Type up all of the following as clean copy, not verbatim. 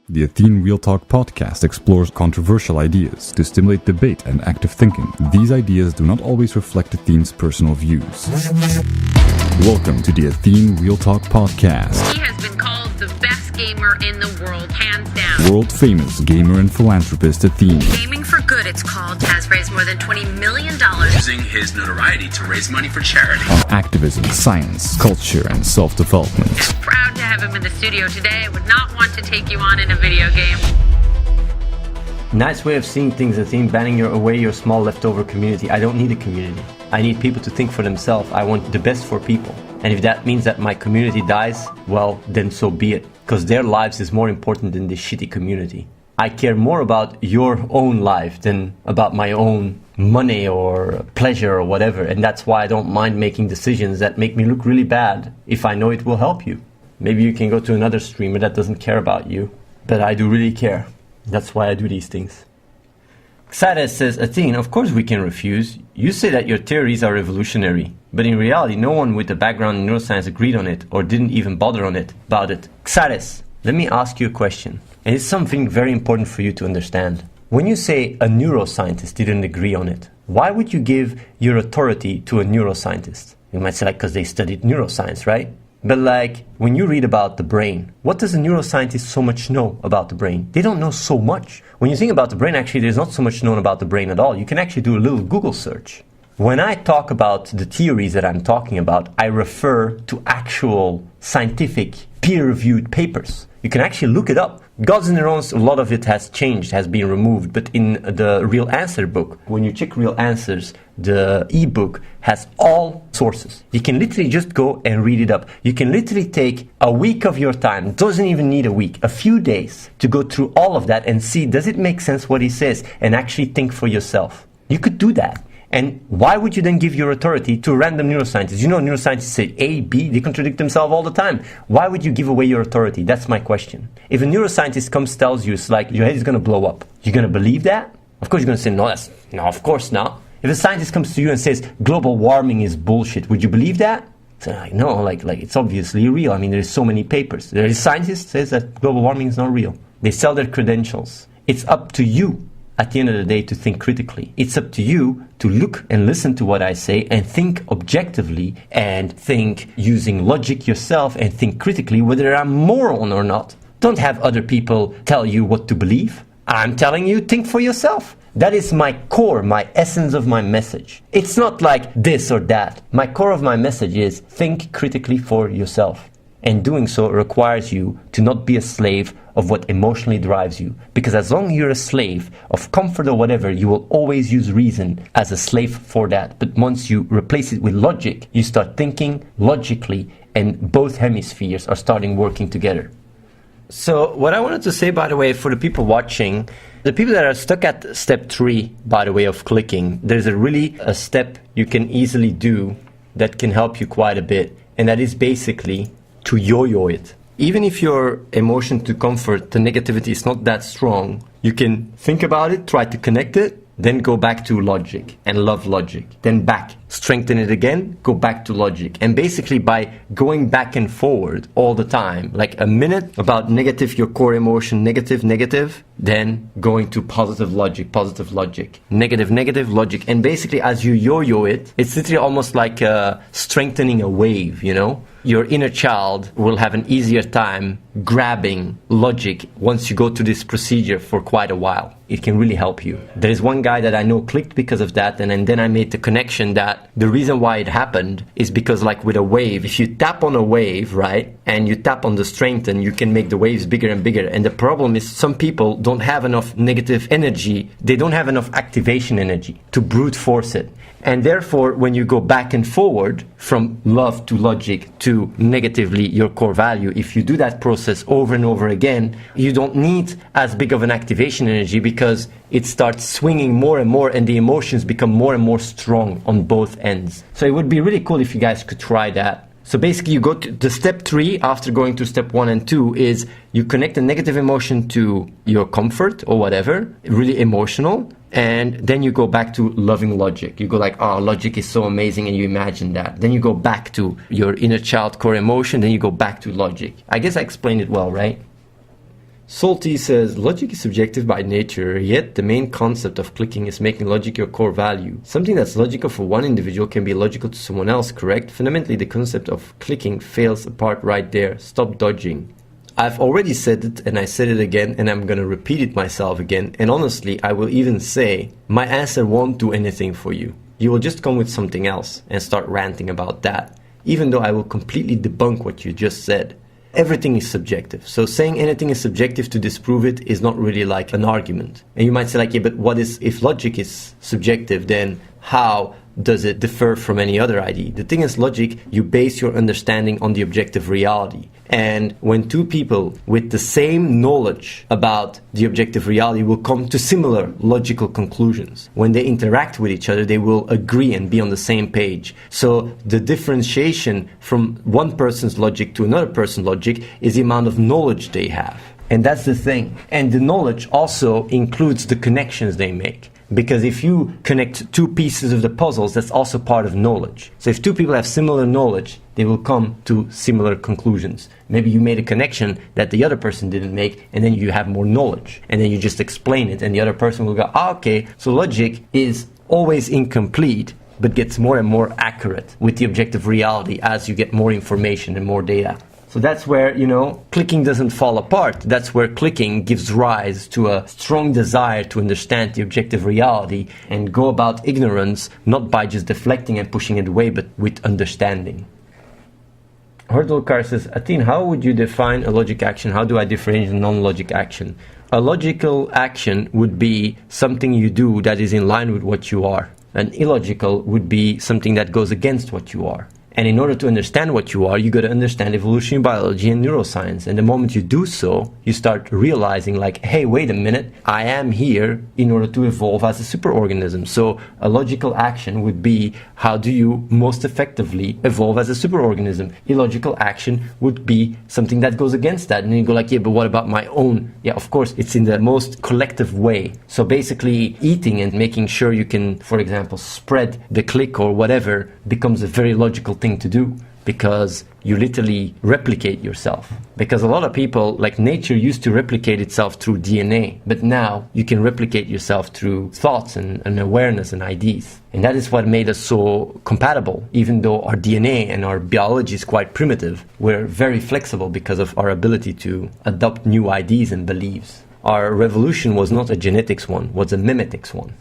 The Athene Real Talk Podcast explores controversial ideas to stimulate debate and active thinking. These ideas do not always reflect Athene's personal views. Welcome to the Athene Real Talk Podcast. He has been called the best gamer in the world, hands down. World-famous gamer and philanthropist Athene. Gaming for Good, it's called, has raised more than $20 million. Using his notoriety to raise money for charity. On activism, science, culture, and self-development. Proud to have him in the studio today. I would not want to take you on in a video game. Nice way of seeing things, Athene, banning away your small leftover community. I don't need a community. I need people to think for themselves. I want the best for people. And if that means that my community dies, well, then so be it. Because their lives is more important than this shitty community. I care more about your own life than about my own money or pleasure or whatever. And that's why I don't mind making decisions that make me look really bad if I know it will help you. Maybe you can go to another streamer that doesn't care about you. But I do really care. That's why I do these things. Xades says, Athene, of course we can refuse. You say that your theories are revolutionary. But in reality, no one with a background in neuroscience agreed on it or didn't even bother about it. Xades, let me ask you a question. And it's something very important for you to understand. When you say a neuroscientist didn't agree on it, why would you give your authority to a neuroscientist? You might say, because they studied neuroscience, right? But when you read about the brain, what does a neuroscientist so much know about the brain? They don't know so much. When you think about the brain, actually, there's not so much known about the brain at all. You can actually do a little Google search. When I talk about the theories that I'm talking about, I refer to actual scientific peer-reviewed papers. You can actually look it up. Gods and Neurons, a lot of it has changed, has been removed. But in the Real Answer book, when you check Real Answers, the ebook has all sources. You can literally just go and read it up. You can literally take a week of your time, it doesn't even need a week, a few days, to go through all of that and see, does it make sense what he says, and actually think for yourself. You could do that. And why would you then give your authority to a random neuroscientist? You know, neuroscientists say A, B, they contradict themselves all the time. Why would you give away your authority? That's my question. If a neuroscientist comes tells you, it's like, your head is going to blow up, you're going to believe that? Of course you're going to say, no, of course not. If a scientist comes to you and says, global warming is bullshit, would you believe that? So no, it's obviously real. I mean, there's so many papers. There is scientists says that global warming is not real. They sell their credentials. It's up to you at the end of the day to think critically. It's up to you to look and listen to what I say and think objectively and think using logic yourself and think critically whether I'm moron or not. Don't have other people tell you what to believe. I'm telling you, think for yourself. That is my core, my essence of my message. It's not like this or that. My core of my message is think critically for yourself. And doing so requires you to not be a slave of what emotionally drives you. Because as long as you're a slave of comfort or whatever, you will always use reason as a slave for that. But once you replace it with logic, you start thinking logically and both hemispheres are starting working together. So what I wanted to say, by the way, for the people watching, the people that are stuck at step 3, by the way, of clicking, there's a step you can easily do that can help you quite a bit. And that is basically to yo-yo it. Even if your emotion to comfort, the negativity is not that strong, you can think about it, try to connect it, then go back to logic and love logic. Then back, strengthen it again, go back to logic. And basically by going back and forward all the time, like a minute about negative, your core emotion, negative, then going to positive logic, negative, logic. And basically as you yo-yo it, it's literally almost like strengthening a wave, you know? Your inner child will have an easier time grabbing logic once you go through this procedure for quite a while. It can really help you. There is one guy that I know clicked because of that, and then I made the connection that the reason why it happened is because like with a wave, if you tap on a wave, right, and you tap on the strengthen, you can make the waves bigger and bigger. And the problem is some people don't have enough negative energy, they don't have enough activation energy to brute force it. And therefore, when you go back and forward from love to logic to negatively your core value, if you do that process over and over again, you don't need as big of an activation energy because it starts swinging more and more and the emotions become more and more strong on both ends. So it would be really cool if you guys could try that. So basically you go to the step 3 after going to step 1 and 2 is you connect a negative emotion to your comfort or whatever, really emotional. And then you go back to loving logic. You go like, oh, logic is so amazing, and you imagine that. Then you go back to your inner child core emotion, then you go back to logic. I guess I explained it well, right? Salty says, logic is subjective by nature, yet the main concept of clicking is making logic your core value. Something that's logical for one individual can be logical to someone else, correct? Fundamentally, the concept of clicking fails apart right there. Stop dodging. I've already said it, and I said it again, and I'm gonna repeat it myself again, and honestly, I will even say, my answer won't do anything for you. You will just come with something else and start ranting about that, even though I will completely debunk what you just said. Everything is subjective. So saying anything is subjective to disprove it is not really like an argument. And you might say like, yeah, but what is, if logic is subjective, then how does it differ from any other idea? The thing is, logic, you base your understanding on the objective reality. And when two people with the same knowledge about the objective reality will come to similar logical conclusions, when they interact with each other, they will agree and be on the same page. So the differentiation from one person's logic to another person's logic is the amount of knowledge they have. And that's the thing. And the knowledge also includes the connections they make. Because if you connect two pieces of the puzzles, that's also part of knowledge. So if two people have similar knowledge, they will come to similar conclusions. Maybe you made a connection that the other person didn't make, and then you have more knowledge. And then you just explain it, and the other person will go, okay, so logic is always incomplete, but gets more and more accurate with the objective reality as you get more information and more data. So that's where, clicking doesn't fall apart. That's where clicking gives rise to a strong desire to understand the objective reality and go about ignorance, not by just deflecting and pushing it away, but with understanding. Hurdlecar says, Athene, how would you define a logic action? How do I differentiate a non-logic action? A logical action would be something you do that is in line with what you are. An illogical would be something that goes against what you are. And in order to understand what you are, you got to understand evolutionary biology and neuroscience. And the moment you do so, you start realizing like, hey, wait a minute, I am here in order to evolve as a superorganism. So a logical action would be, how do you most effectively evolve as a superorganism? Illogical action would be something that goes against that. And you go like, yeah, but what about my own? Yeah, of course, it's in the most collective way. So basically eating and making sure you can, for example, spread the click or whatever becomes a very logical thing to do, because you literally replicate yourself. Because a lot of people, like nature used to replicate itself through DNA, but now you can replicate yourself through thoughts and awareness and ideas. And that is what made us so compatible. Even though our DNA and our biology is quite primitive, we're very flexible because of our ability to adopt new ideas and beliefs. Our revolution was not a genetics one, was a mimetics one.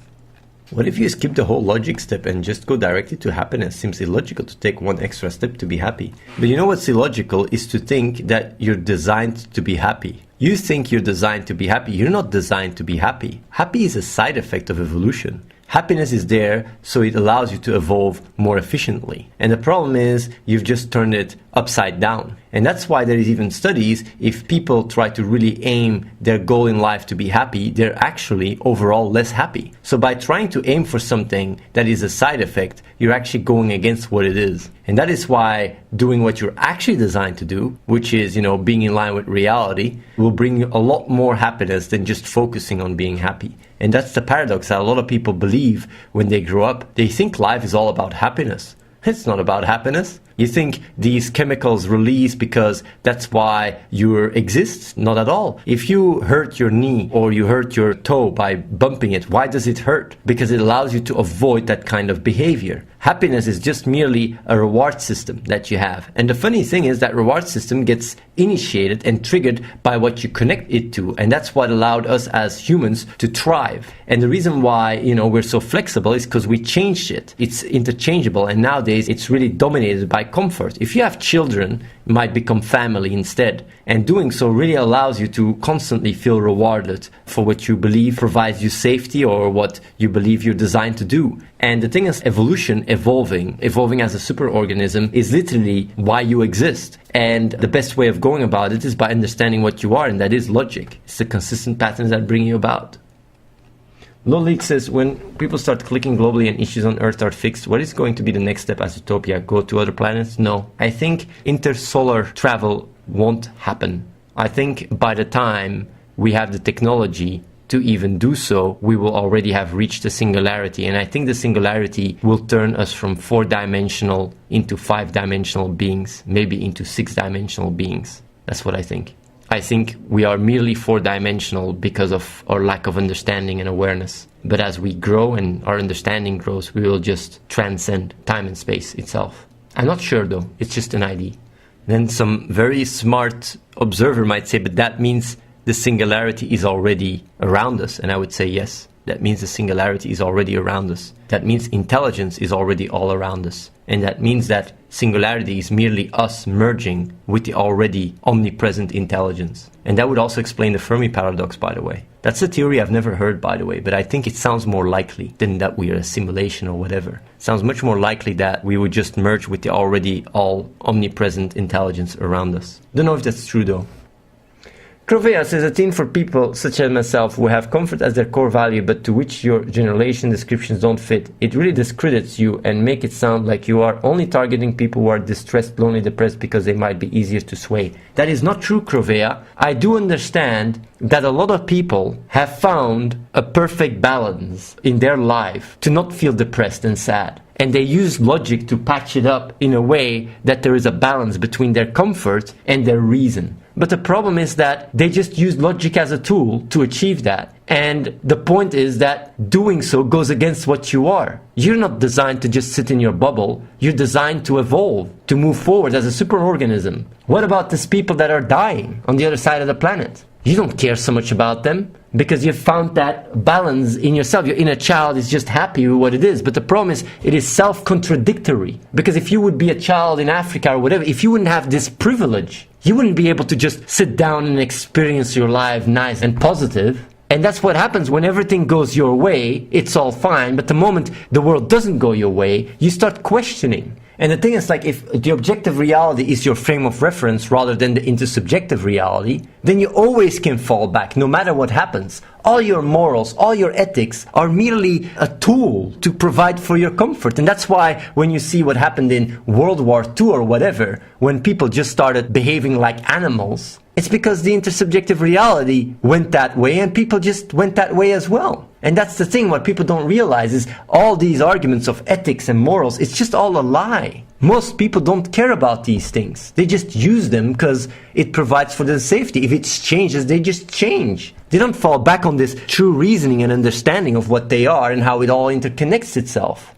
What if you skip the whole logic step and just go directly to happiness? Seems illogical to take one extra step to be happy. But you know what's illogical is to think that you're designed to be happy. You think you're designed to be happy. You're not designed to be happy. Happy is a side effect of evolution. Happiness is there so it allows you to evolve more efficiently. And the problem is you've just turned it upside down. And that's why there is even studies, if people try to really aim their goal in life to be happy, they're actually overall less happy. So by trying to aim for something that is a side effect, you're actually going against what it is. And that is why doing what you're actually designed to do, which is, being in line with reality, will bring you a lot more happiness than just focusing on being happy. And that's the paradox that a lot of people believe when they grow up. They think life is all about happiness. It's not about happiness. You think these chemicals release because that's why you exist? Not at all. If you hurt your knee or you hurt your toe by bumping it, why does it hurt? Because it allows you to avoid that kind of behavior. Happiness is just merely a reward system that you have. And the funny thing is that reward system gets initiated and triggered by what you connect it to. And that's what allowed us as humans to thrive. And the reason why, we're so flexible is because we changed it. It's interchangeable. And nowadays it's really dominated by comfort. If you have children, it might become family instead. And doing so really allows you to constantly feel rewarded for what you believe provides you safety or what you believe you're designed to do. And the thing is, evolution, evolving as a superorganism is literally why you exist. And the best way of going about it is by understanding what you are, and that is logic. It's the consistent patterns that bring you about. Lolik says, when people start clicking globally and issues on Earth are fixed, what is going to be the next step as utopia? Go to other planets? No. I think intersolar travel won't happen. I think by the time we have the technology to even do so, we will already have reached the singularity. And I think the singularity will turn us from 4-dimensional into 5-dimensional beings, maybe into 6-dimensional beings. That's what I think. I think we are merely four-dimensional because of our lack of understanding and awareness. But as we grow and our understanding grows, we will just transcend time and space itself. I'm not sure though, it's just an idea. Then some very smart observer might say, but that means the singularity is already around us. And I would say yes. That means the singularity is already around us. That means intelligence is already all around us. And that means that singularity is merely us merging with the already omnipresent intelligence. And that would also explain the Fermi paradox, by the way. That's a theory I've never heard, by the way, but I think it sounds more likely than that we are a simulation or whatever. It sounds much more likely that we would just merge with the already all omnipresent intelligence around us. Don't know if that's true though. Crovea says, Athene, for people such as myself who have comfort as their core value but to which your generation descriptions don't fit, it really discredits you and make it sound like you are only targeting people who are distressed, lonely, depressed because they might be easier to sway. That is not true, Crovea. I do understand that a lot of people have found a perfect balance in their life to not feel depressed and sad. And they use logic to patch it up in a way that there is a balance between their comfort and their reason. But the problem is that they just use logic as a tool to achieve that. And the point is that doing so goes against what you are. You're not designed to just sit in your bubble. You're designed to evolve, to move forward as a superorganism. What about these people that are dying on the other side of the planet? You don't care so much about them because you've found that balance in yourself. Your inner child is just happy with what it is. But the problem is, it is self-contradictory. Because if you would be a child in Africa or whatever, if you wouldn't have this privilege, you wouldn't be able to just sit down and experience your life nice and positive. And that's what happens when everything goes your way, it's all fine. But the moment the world doesn't go your way, you start questioning. And the thing is, like, if the objective reality is your frame of reference rather than the intersubjective reality, then you always can fall back no matter what happens. All your morals, all your ethics are merely a tool to provide for your comfort. And that's why when you see what happened in World War II or whatever, when people just started behaving like animals, it's because the intersubjective reality went that way and people just went that way as well. And that's the thing, what people don't realize is all these arguments of ethics and morals, it's just all a lie. Most people don't care about these things. They just use them because it provides for their safety. If it changes, they just change. They don't fall back on this true reasoning and understanding of what they are and how it all interconnects itself.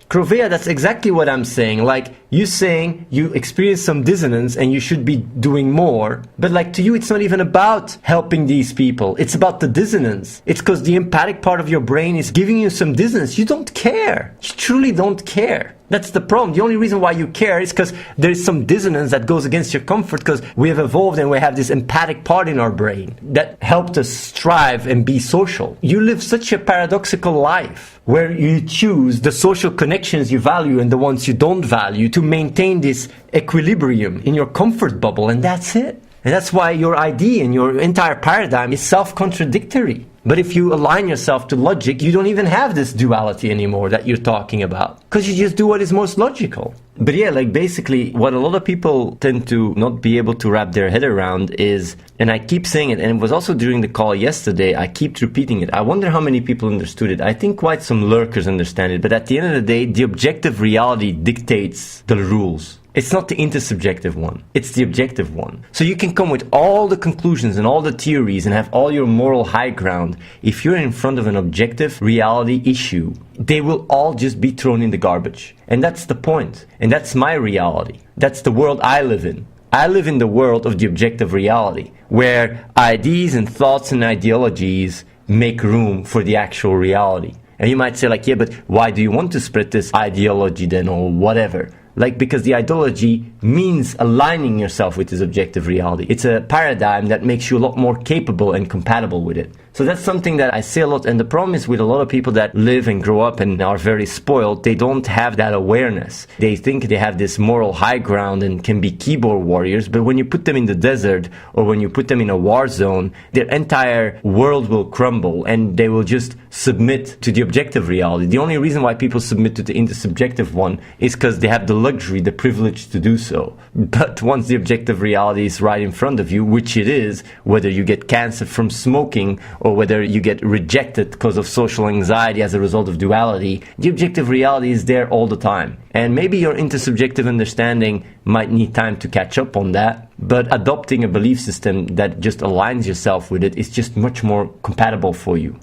Crovea, that's exactly what I'm saying. Like, you saying you experience some dissonance and you should be doing more. But like, to you, it's not even about helping these people. It's about the dissonance. It's because the empathic part of your brain is giving you some dissonance. You don't care. You truly don't care. That's the problem. The only reason why you care is because there's some dissonance that goes against your comfort because we have evolved and we have this empathic part in our brain that helped us strive and be social. You live such a paradoxical life where you choose the social connections you value and the ones you don't value to maintain this equilibrium in your comfort bubble, and that's it. And that's why your idea and your entire paradigm is self-contradictory. But if you align yourself to logic, you don't even have this duality anymore that you're talking about. Because you just do what is most logical. But yeah, like basically what a lot of people tend to not be able to wrap their head around is, and I keep saying it, and it was also during the call yesterday, I keep repeating it. I wonder how many people understood it. I think quite some lurkers understand it. But at the end of the day, the objective reality dictates the rules. It's not the intersubjective one. It's the objective one. So you can come with all the conclusions and all the theories and have all your moral high ground. If you're in front of an objective reality issue, they will all just be thrown in the garbage. And that's the point. And that's my reality. That's the world I live in. I live in the world of the objective reality, where ideas and thoughts and ideologies make room for the actual reality. And you might say like, yeah, but why do you want to spread this ideology then, or whatever? Like, because the ideology means aligning yourself with this objective reality. It's a paradigm that makes you a lot more capable and compatible with it. So that's something that I say a lot. And the problem is with a lot of people that live and grow up and are very spoiled, they don't have that awareness. They think they have this moral high ground and can be keyboard warriors. But when you put them in the desert or when you put them in a war zone, their entire world will crumble and they will just submit to the objective reality. The only reason why people submit to the intersubjective one is because they have the luxury, the privilege to do so. But once the objective reality is right in front of you, which it is, whether you get cancer from smoking or whether you get rejected because of social anxiety as a result of duality, the objective reality is there all the time. And maybe your intersubjective understanding might need time to catch up on that, but adopting a belief system that just aligns yourself with it is just much more compatible for you.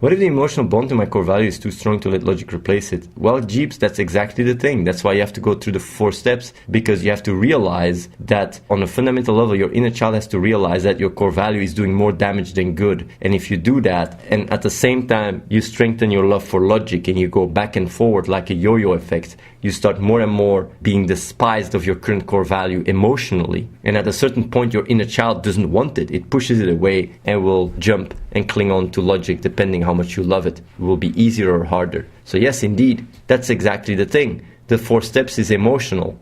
What if the emotional bond to my core value is too strong to let logic replace it? Well, jeeps, that's exactly the thing. That's why you have to go through the 4 steps, because you have to realize that on a fundamental level, your inner child has to realize that your core value is doing more damage than good. And if you do that, and at the same time, you strengthen your love for logic and you go back and forward like a yo-yo effect, you start more and more being despised of your current core value emotionally. And at a certain point, your inner child doesn't want it. It pushes it away and will jump and cling on to logic depending how much you love it. It will be easier or harder. So yes, indeed, that's exactly the thing. The 4 steps is emotional.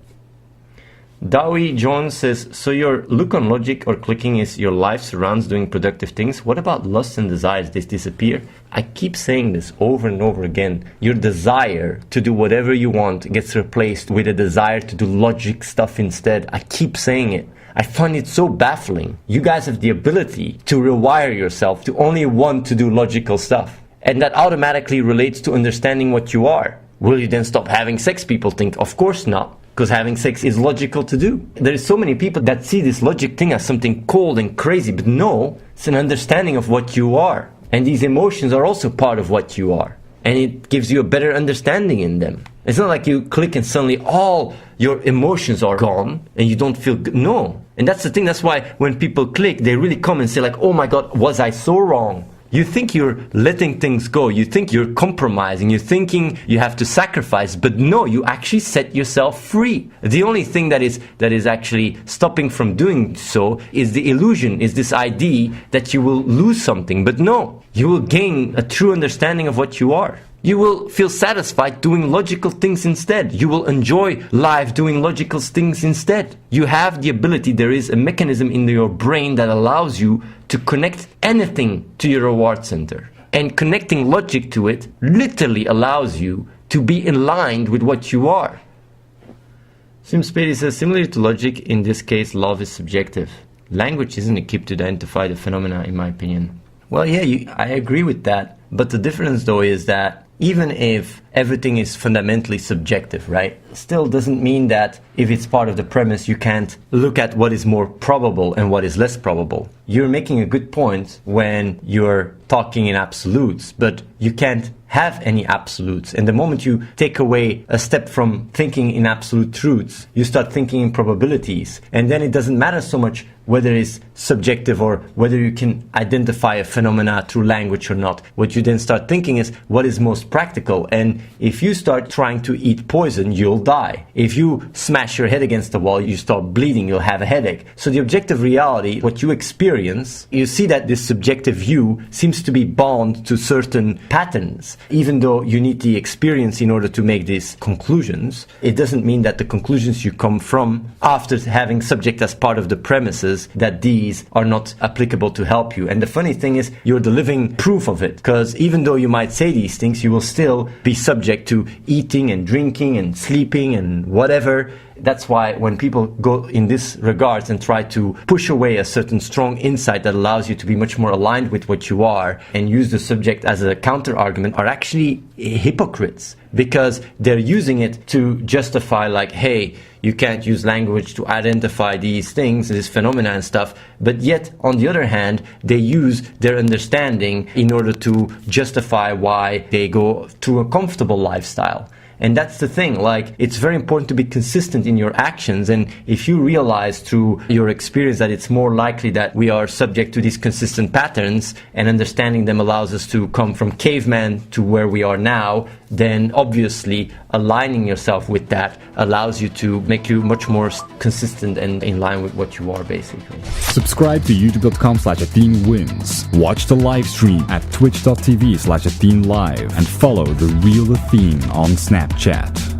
Dowie Jones says, so your look on logic or clicking is your life surrounds doing productive things. What about lust and desires? They disappear? I keep saying this over and over again. Your desire to do whatever you want gets replaced with a desire to do logic stuff instead. I keep saying it. I find it so baffling. You guys have the ability to rewire yourself to only want to do logical stuff. And that automatically relates to understanding what you are. Will you then stop having sex? People think, of course not. Because having sex is logical to do. There is so many people that see this logic thing as something cold and crazy, but no, it's an understanding of what you are. And these emotions are also part of what you are. And it gives you a better understanding in them. It's not like you click and suddenly all your emotions are gone and you don't feel good. No. And that's the thing. That's why when people click, they really come and say like, oh my God, was I so wrong? You think you're letting things go. You think you're compromising. You're thinking you have to sacrifice. But no, you actually set yourself free. The only thing that is actually stopping from doing so is the illusion, is this idea that you will lose something. But no, you will gain a true understanding of what you are. You will feel satisfied doing logical things instead. You will enjoy life doing logical things instead. You have the ability, there is a mechanism in your brain that allows you to connect anything to your reward center. And connecting logic to it literally allows you to be in line with what you are. SimSpady says, similar to logic, in this case, love is subjective. Language isn't equipped to identify the phenomena, in my opinion. Well, yeah, I agree with that. But the difference, though, is that even if everything is fundamentally subjective, right, still doesn't mean that if it's part of the premise, you can't look at what is more probable and what is less probable. You're making a good point when you're talking in absolutes, but you can't have any absolutes. And the moment you take away a step from thinking in absolute truths, you start thinking in probabilities. And then it doesn't matter so much whether it's subjective or whether you can identify a phenomena through language or not. What you then start thinking is what is most practical. And if you start trying to eat poison, you'll die. If you smash your head against the wall, you start bleeding, you'll have a headache. So the objective reality, what you experience, you see that this subjective view seems to be bound to certain patterns. Even though you need the experience in order to make these conclusions, it doesn't mean that the conclusions you come from after having subject as part of the premises, that these are not applicable to help you. And the funny thing is, you're the living proof of it. Because even though you might say these things, you will still be subject to eating and drinking and sleeping and whatever. That's why when people go in this regards and try to push away a certain strong insight that allows you to be much more aligned with what you are and use the subject as a counter argument, are actually hypocrites, because they're using it to justify like, hey, you can't use language to identify these things, this phenomena and stuff. But yet, on the other hand, they use their understanding in order to justify why they go through a comfortable lifestyle. And that's the thing, like, it's very important to be consistent in your actions. And if you realize through your experience that it's more likely that we are subject to these consistent patterns, and understanding them allows us to come from caveman to where we are now, then obviously aligning yourself with that allows you to make you much more consistent and in line with what you are, basically. Subscribe to youtube.com/AtheneWins. Watch the live stream at twitch.tv/AtheneLive and follow the real Athene on Snapchat.